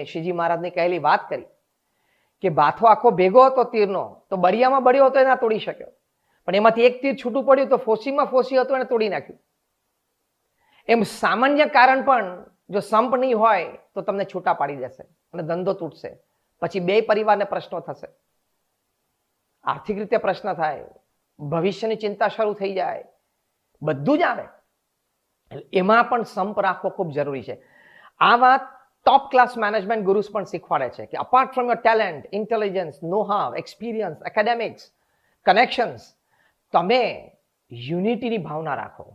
શ્રીજી મહારાજને કહેલી વાત કરી કે બાથો આખો ભેગો હતો તીરનો, તો બળિયામાં બળ્યો હતો એને તોડી શક્યો, પણ એમાંથી એક તીર છૂટું પડ્યું તો ફોસીમાં ફોસી હતો એને તોડી નાખ્યું. એમ સામાન્ય કારણ પણ જો સંપ નહીં હોય તો તમને છૂટા પાડી દેશે અને ધંધો તૂટશે. પછી બે પરિવારને પ્રશ્નો થશે, આર્થિક રીતે પ્રશ્ન થાય, ભવિષ્યની ચિંતા શરૂ થઈ જાય, બધું જ આવે. એમાં પણ સંપ રાખવો ખૂબ જરૂરી છે. આ વાત ટોપ ક્લાસ મેનેજમેન્ટ ગુરુસ પણ શીખવાડે છે કે apart from your talent, intelligence, know how, experience, academics, connections, તમે યુનિટીની ભાવના રાખો,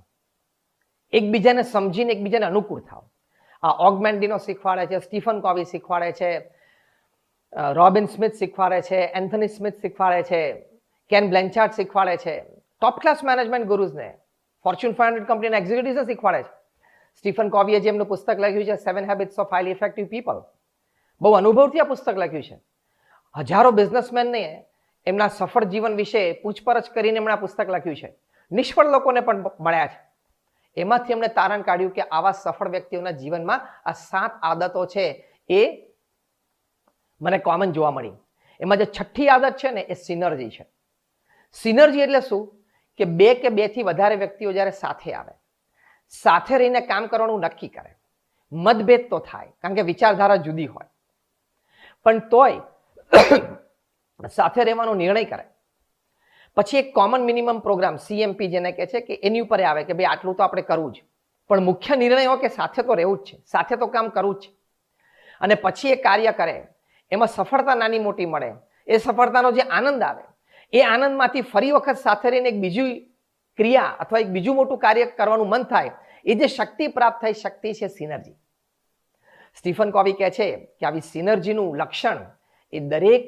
એકબીજાને સમજીને એકબીજાને અનુકૂળ થાવ. આ ઓગમેન્ડિનો શીખવાડે છે, સ્ટીફન કોવી શીખવાડે છે, રોબિન સ્મિથ શીખવાડે છે, એન્થની સ્મિથ શીખવાડે છે, કેન બ્લેન્ચાર્ડ શીખવાડે છે. ટોપ ક્લાસ મેનેજમેન્ટ ગુરુઝને, ફોર્ચ્યુન 500 કંપનીના એક્ઝિક્યુટિવ્સને શીખવાડે છે. સ્ટીફન કોવીએ જે એમનું પુસ્તક લખ્યું છે 7 habits of highly effective people, બહુ અનુભવથી આ પુસ્તક લખ્યું છે. હજારો બિઝનેસમેનને એમના સફળ જીવન વિશે પૂછપરછ કરીને એમણે આ પુસ્તક લખ્યું છે. નિષ્ફળ લોકોને પણ મળ્યા છે. એમાંથી એમણે તારણ કાઢ્યું કે આવા સફળ વ્યક્તિઓના જીવનમાં આ 7 આદતો છે એ મને કોમન જોવા મળી. એમાં જે છઠ્ઠી આદત છે ને એ સિનર્જી છે. સિનર્જી એટલે શું કે બે થી વધારે વ્યક્તિઓ જ્યારે સાથે આવે, સાથે રહીને કામ કરવાનું નક્કી કરે. મતભેદ તો થાય કારણ કે વિચારધારા જુદી હોય, પણ તોય સાથે રહેવાનો નિર્ણય કરે. પછી એક કોમન મિનિમમ પ્રોગ્રામ CMP જેને કહે છે કે એની ઉપર આવે કે ભાઈ આટલું તો આપણે કરવું જ, પણ મુખ્ય નિર્ણય હોય કે સાથે તો રહેવું જ છે, સાથે તો કામ કરવું જ છે. અને પછી એ કાર્ય કરે, એમાં સફળતા નાની મોટી મળે, એ સફળતાનો જે આનંદ આવે એ આનંદમાંથી ફરી વખત સાથે રહીને એક બીજી ક્રિયા અથવા એક બીજું મોટું કાર્ય કરવાનું મન થાય, એ જે શક્તિ પ્રાપ્ત થાય શક્તિ છે સિનર્જી. સ્ટીફન કોવી કહે છે કે આવી સિનર્જીનું લક્ષણ એ દરેક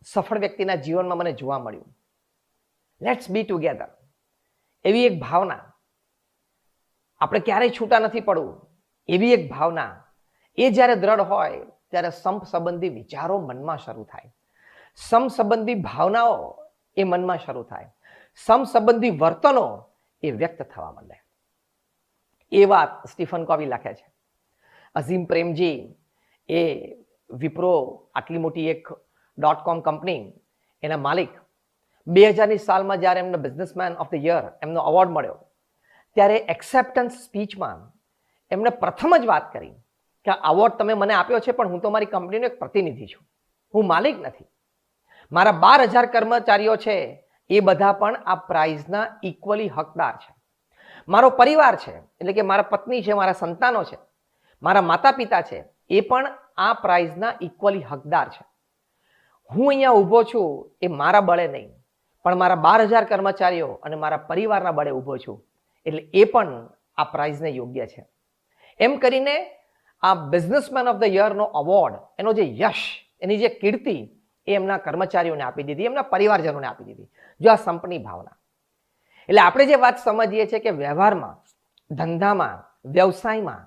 સફળ વ્યક્તિના જીવનમાં મને જોવા મળ્યું. લેટ્સ બી ટુગેધર, એવી એક ભાવના, આપણે ક્યારેય છૂટા નથી પડવું, એવી એક ભાવના, એ જ્યારે દ્રઢ હોય ત્યારે સંપ સંબંધી વિચારો મનમાં શરૂ થાય, સમ સંબંધી ભાવનાઓ એ મનમાં શરૂ થાય, સમ સંબંધી વર્તનો એ વ્યક્ત થવા માંડે. એ વાત સ્ટીફન કોવી લખે છે. અઝીમ પ્રેમજી એ વિપ્રો આટલી મોટી એક .com કંપની, એના માલિક, 2000ની સાલમાં જ્યારે એમને બિઝનેસમેન ઓફ ધ યર એમનો એવોર્ડ મળ્યો, ત્યારે એક્સેપ્ટન્સ સ્પીચમાં એમણે પ્રથમ જ વાત કરી કે આ એવોર્ડ તમે મને આપ્યો છે, પણ હું તો મારી કંપનીનો એક પ્રતિનિધિ છું, હું માલિક નથી. મારા 12000 કર્મચારીઓ છે, એ બધા પણ આ પ્રાઇઝના ઇક્વલી હકદાર છે. મારો પરિવાર છે, એટલે કે મારા પત્ની છે, મારા સંતાનો છે, મારા માતા પિતા છે, એ પણ આ પ્રાઇઝના ઇક્વલી હકદાર છે. હું અહીંયા ઊભો છું એ મારા બળે નહીં, પણ મારા 12000 કર્મચારીઓ અને મારા પરિવારના બળે ઊભો છું, એટલે એ પણ આ પ્રાઇઝને યોગ્ય છે. એમ કરીને આ બિઝનેસમેન ઓફ ધ યરનો એવોર્ડ, એનો જે યશ, એની જે કીર્તિ એ એમના કર્મચારીઓને આપી દીધી, એમના પરિવારજનોને આપી દીધી. જો આ સંપની ભાવના. એટલે આપણે જે વાત સમજીએ છીએ કે વ્યવહારમાં, ધંધામાં, વ્યવસાયમાં,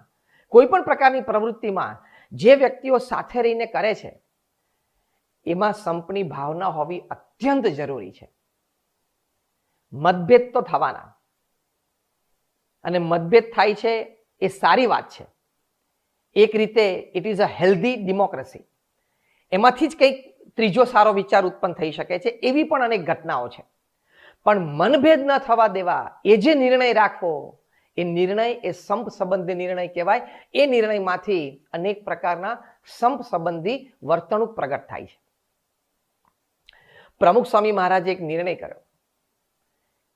કોઈ પણ પ્રકારની પ્રવૃત્તિમાં જે વ્યક્તિઓ સાથે રહીને કરે છે એમાં સંપની ભાવના હોવી અત્યંત જરૂરી છે. મતભેદ તો થવાના, અને મતભેદ થાય છે એ સારી વાત છે. એક રીતે it is a healthy democracy. એમાંથી જ કંઈક ત્રીજો સારો વિચાર ઉત્પન્ન થઈ શકે છે, એવી પણ અનેક ઘટનાઓ છે. પણ મનભેદ ન થવા દેવા, એ જે નિર્ણય રાખવો, એ નિર્ણય એ સંપ સંબંધી નિર્ણય કહેવાય. એ નિર્ણયમાંથી અનેક પ્રકારના સંપ સંબંધી વર્તણૂક પ્રગટ થાય છે. પ્રમુખ સ્વામી મહારાજે એક નિર્ણય કર્યો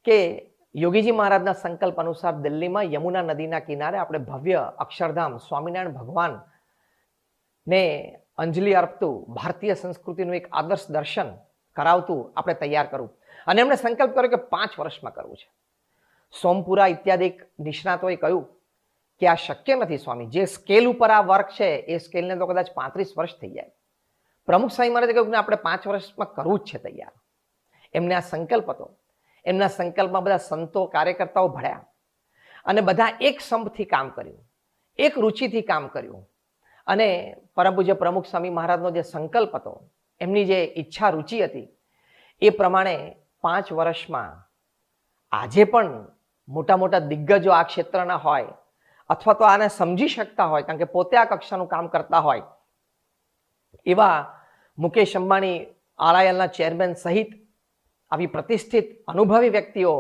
કે યોગીજી મહારાજના સંકલ્પ અનુસાર દિલ્હીમાં યમુના નદીના કિનારે આપણે ભવ્ય અક્ષરધામ સ્વામિનારાયણ ભગવાનને અંજલિ અર્પતું, ભારતીય સંસ્કૃતિનું એક આદર્શ દર્શન કરાવતું આપણે તૈયાર કરવું. અને એમણે સંકલ્પ કર્યો કે 5 વર્ષમાં કરવું છે. સોમપુરા ઇત્યાદિ નિષ્ણાતોએ કહ્યું કે આ શક્ય નથી સ્વામી, જે સ્કેલ ઉપર આ વર્ક છે એ સ્કેલને તો કદાચ 35 વર્ષ થઈ જાય. પ્રમુખ સ્વામી મહારાજે કહ્યું કે આપણે 5 વર્ષમાં કરવું જ છે તૈયાર. એમને આ સંકલ્પ હતો. એમના સંકલ્પમાં બધા સંતો, કાર્યકર્તાઓ ભળ્યા અને બધા એક સંપથી કામ કર્યું, એક રુચિથી કામ કર્યું. અને પરમ પૂજ્ય પ્રમુખ સ્વામી મહારાજનો જે સંકલ્પ હતો, એમની જે ઈચ્છા રુચિ હતી, એ પ્રમાણે 5 વર્ષમાં આજે પણ મોટા મોટા દિગ્ગજો આ ક્ષેત્રના હોય અથવા તો આને સમજી શકતા હોય, કારણ કે પોતે આ કક્ષાનું કામ કરતા હોય એવા મુકેશ અંબાણી, આરઆઈએલના ચેરમેન સહિત આવી પ્રતિષ્ઠિત અનુભવી વ્યક્તિઓ,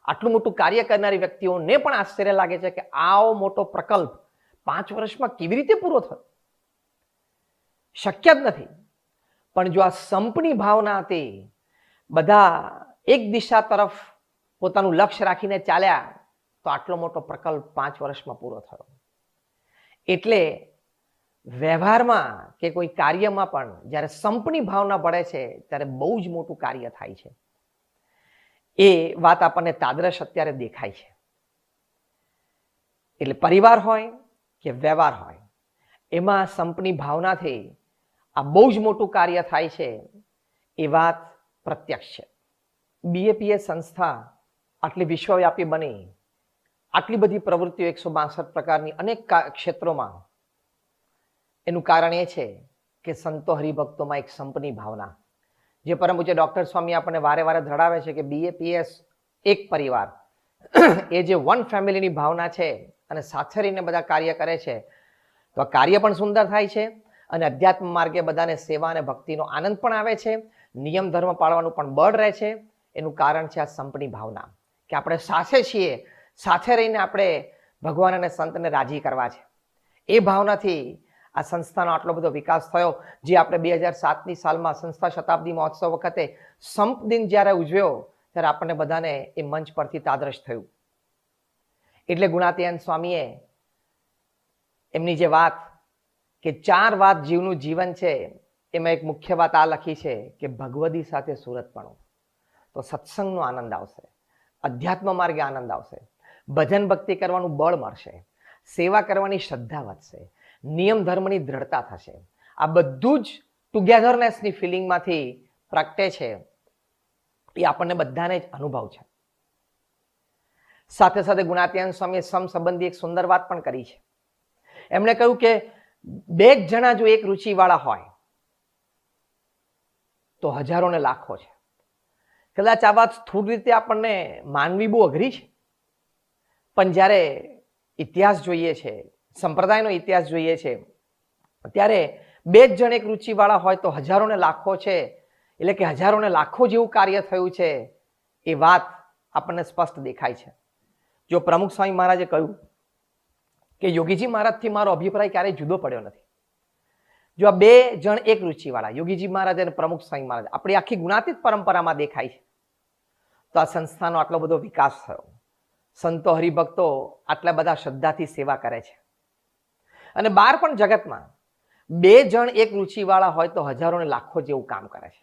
આટલું મોટું કાર્ય કરનારી વ્યક્તિઓને પણ આશ્ચર્ય લાગે છે કે આવો મોટો પ્રકલ્પ 5 વર્ષમાં કેવી રીતે પૂરો થયો? શક્ય જ નથી. પણ જો આ સંપની ભાવના હતી, બધા એક દિશા તરફ પોતાનું લક્ષ્ય રાખીને ચાલ્યા, તો આટલો મોટો પ્રકલ્પ 5 વર્ષમાં પૂરો થયો. એટલે વ્યવહારમાં કે કોઈ કાર્યમાં પણ જ્યારે સંપની ભાવના પડે છે ત્યારે બહુ જ મોટું કાર્ય થાય છે. એ વાત આપણને તાદરશ અત્યારે દેખાય છે. એટલે પરિવાર હોય કે વ્યવહાર હોય, એમાં સંપની ભાવનાથી આ બહુ જ મોટું કાર્ય થાય છે, એ વાત પ્રત્યક્ષ છે. બીએપીએસ સંસ્થા આટલી વિશ્વવ્યાપી બની, આટલી બધી પ્રવૃત્તિઓ 162 પ્રકારની અનેક ક્ષેત્રોમાં, એનું કારણ એ છે કે સંતો હરિભક્તોમાં એક સંપની ભાવના, જે પરમ પૂજ્ય ડોક્ટર સ્વામી આપણને વારે વારે ધરાવે છે કે બીએપીએસ એક પરિવાર, એ જે વન ફેમિલીની ભાવના છે અને સાથે રહીને બધા કાર્ય કરે છે, તો આ કાર્ય પણ સુંદર થાય છે અને અધ્યાત્મ માર્ગે બધાને સેવા અને ભક્તિનો આનંદ પણ આવે છે, નિયમ ધર્મ પાળવાનું પણ બળ રહે છે. એનું કારણ છે આ સંપની ભાવના, કે આપણે સાથે છીએ, સાથે રહીને આપણે ભગવાન અને સંતને રાજી કરવા છે. એ ભાવનાથી આ સંસ્થાનો આટલો બધો વિકાસ થયો. જે આપણે 2007ની સાલમાં સંસ્થા શતાબ્દી મહોત્સવ વખતે સંપ દિન જ્યારે ઉજવ્યો, ત્યારે આપણને બધાને એ મંચ પરથી તાદરશ થયું. એટલે ગુણાતીયન સ્વામીએ એમની જે વાત કે 4 વાત જીવનું જીવન છે, એમાં એક મુખ્ય વાત આ લખી છે કે ભગવદી સાથે સુરતપણું, તો સત્સંગનો આનંદ આવશે, અધ્યાત્મ માર્ગે આનંદ આવશે, ભજન ભક્તિ કરવાનું બળ મળશે, સેવા કરવાની શ્રદ્ધા વધશે, નિયમ ધર્મની દ્રઢતા થશે. આ બધું જ ટુગેધરનેસની ફિલિંગમાંથી પ્રગટે છે. એ આપણને બધાને જ અનુભવ છે. સાથે સાથે ગુણાતીયન સ્વામીએ સમ સંબંધી એક સુંદર વાત પણ કરી છે. એમણે કહ્યું કે 2 જણા જો એક રુચિવાળા હોય તો હજારો ને લાખો છે. કદાચ આ વાત સ્થૂળ રીતે આપણને માનવી બહુ અઘરી છે, પણ જ્યારે ઇતિહાસ જોઈએ છે, સંપ્રદાયનો ઇતિહાસ જોઈએ છે, ત્યારે 2 જણ એક રુચિવાળા હોય તો હજારો ને લાખો છે. એટલે કે હજારો ને લાખો જેવું કાર્ય થયું છે, એ વાત આપણને સ્પષ્ટ દેખાય છે. જો પ્રમુખ સ્વામી મહારાજે કહ્યું કે યોગીજી મહારાજથી મારો અભિપ્રાય ક્યારેય જુદો પડ્યો નથી. જો આ 2 જણ એક રુચિવાળા, યોગીજી મહારાજ અને પ્રમુખ સ્વામી મહારાજ, આપણી આખી ગુણાતીત પરંપરામાં દેખાય છે, તો આ સંસ્થાનો આટલો બધો વિકાસ થયો. સંતો હરિભક્તો આટલા બધા શ્રદ્ધાથી સેવા કરે છે. અને બહાર પણ જગતમાં 2 જણ એક રુચિવાળા હોય તો હજારો ને લાખો જેવું કામ કરે છે.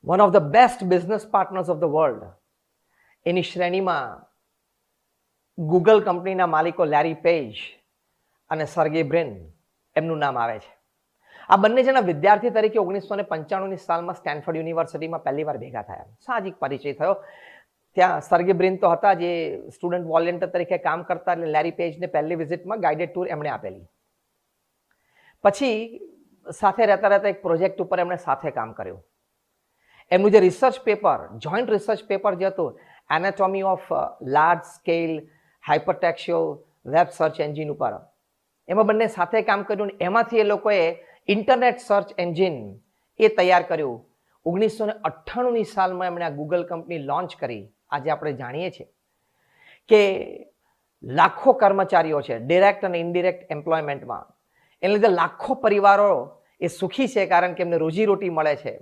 One of the best business partners of the world, એની શ્રેણીમાં ગૂગલ કંપનીના માલિકો લેરી પેજ અને સર્ગે બ્રિન એમનું નામ આવે છે. આ બંને જણા વિદ્યાર્થી તરીકે 1995ની સાલમાં સ્ટેનફોર્ડ યુનિવર્સિટીમાં પહેલી વાર ભેગા થયા. સાહજિક પરિચય થયો. ત્યાં સર્ગે બ્રિન તો હતા જે સ્ટુડન્ટ વોલેન્ટિયર તરીકે કામ કરતા, એટલે લેરી પેજને પહેલી વિઝિટમાં ગાઈડેડ ટૂર એમણે આપેલી. પછી સાથે રહેતા રહેતા એક પ્રોજેક્ટ ઉપર એમણે સાથે કામ કર્યું. એમનું જે research paper, joint research paper જે હતું, anatomy of large scale hypertextual web search engine ઉપર, એમાં બંને સાથે કામ કર્યું. એમાંથી એ લોકોએ ઇન્ટરનેટ સર્ચ એન્જિન એ તૈયાર કર્યું. 1998ની સાલમાં એમણે આ ગૂગલ કંપની લોન્ચ કરી. આજે આપણે જાણીએ છીએ કે લાખો કર્મચારીઓ છે ડિરેક્ટ અને ઇનડિરેક્ટ એમ્પ્લોયમેન્ટમાં. એને લીધે લાખો પરિવારો એ સુખી છે, કારણ કે એમને રોજીરોટી મળે છે.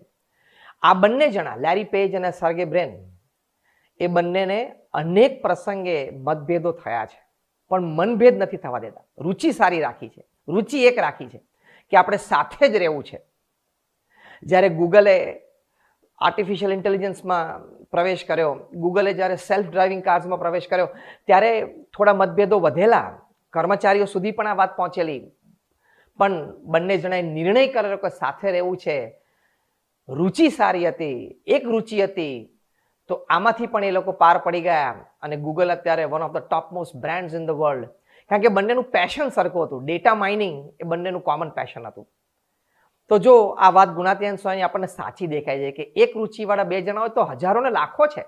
આ બંને જણા લેરી પેજ અને સર્ગે બ્રિન, એ બંનેને અનેક પ્રસંગે મતભેદો થયા છે, પણ મનભેદ નથી થવા દેતા. રુચિ સારી રાખી છે, રુચિ એક રાખી છે કે આપણે સાથે જ રહેવું છે. જ્યારે ગૂગલે આર્ટિફિશિયલ ઇન્ટેલિજન્સમાં પ્રવેશ કર્યો, ગૂગલે જ્યારે સેલ્ફ ડ્રાઇવિંગ કાર્સમાં પ્રવેશ કર્યો, ત્યારે થોડા મતભેદો વધેલા, કર્મચારીઓ સુધી પણ આ વાત પહોંચેલી, પણ બંને જણાએ નિર્ણય કરેલો કે સાથે રહેવું છે. રુચિ સારી હતી, એક રુચિ હતી, તો આમાંથી પણ એ લોકો પાર પડી ગયા. અને ગૂગલ અત્યારે one of the top most brands in the world, કારણ કે બંનેનું પેશન સરખું હતું. ડેટા માઇનિંગ એ બંનેનું કોમન પેશન હતું. તો જો આ વાત ગુણાતીયન સ્વામી આપણને સાચી દેખાય છે કે એક રુચિવાળા 2 જણા હોય તો હજારો ને લાખો છે.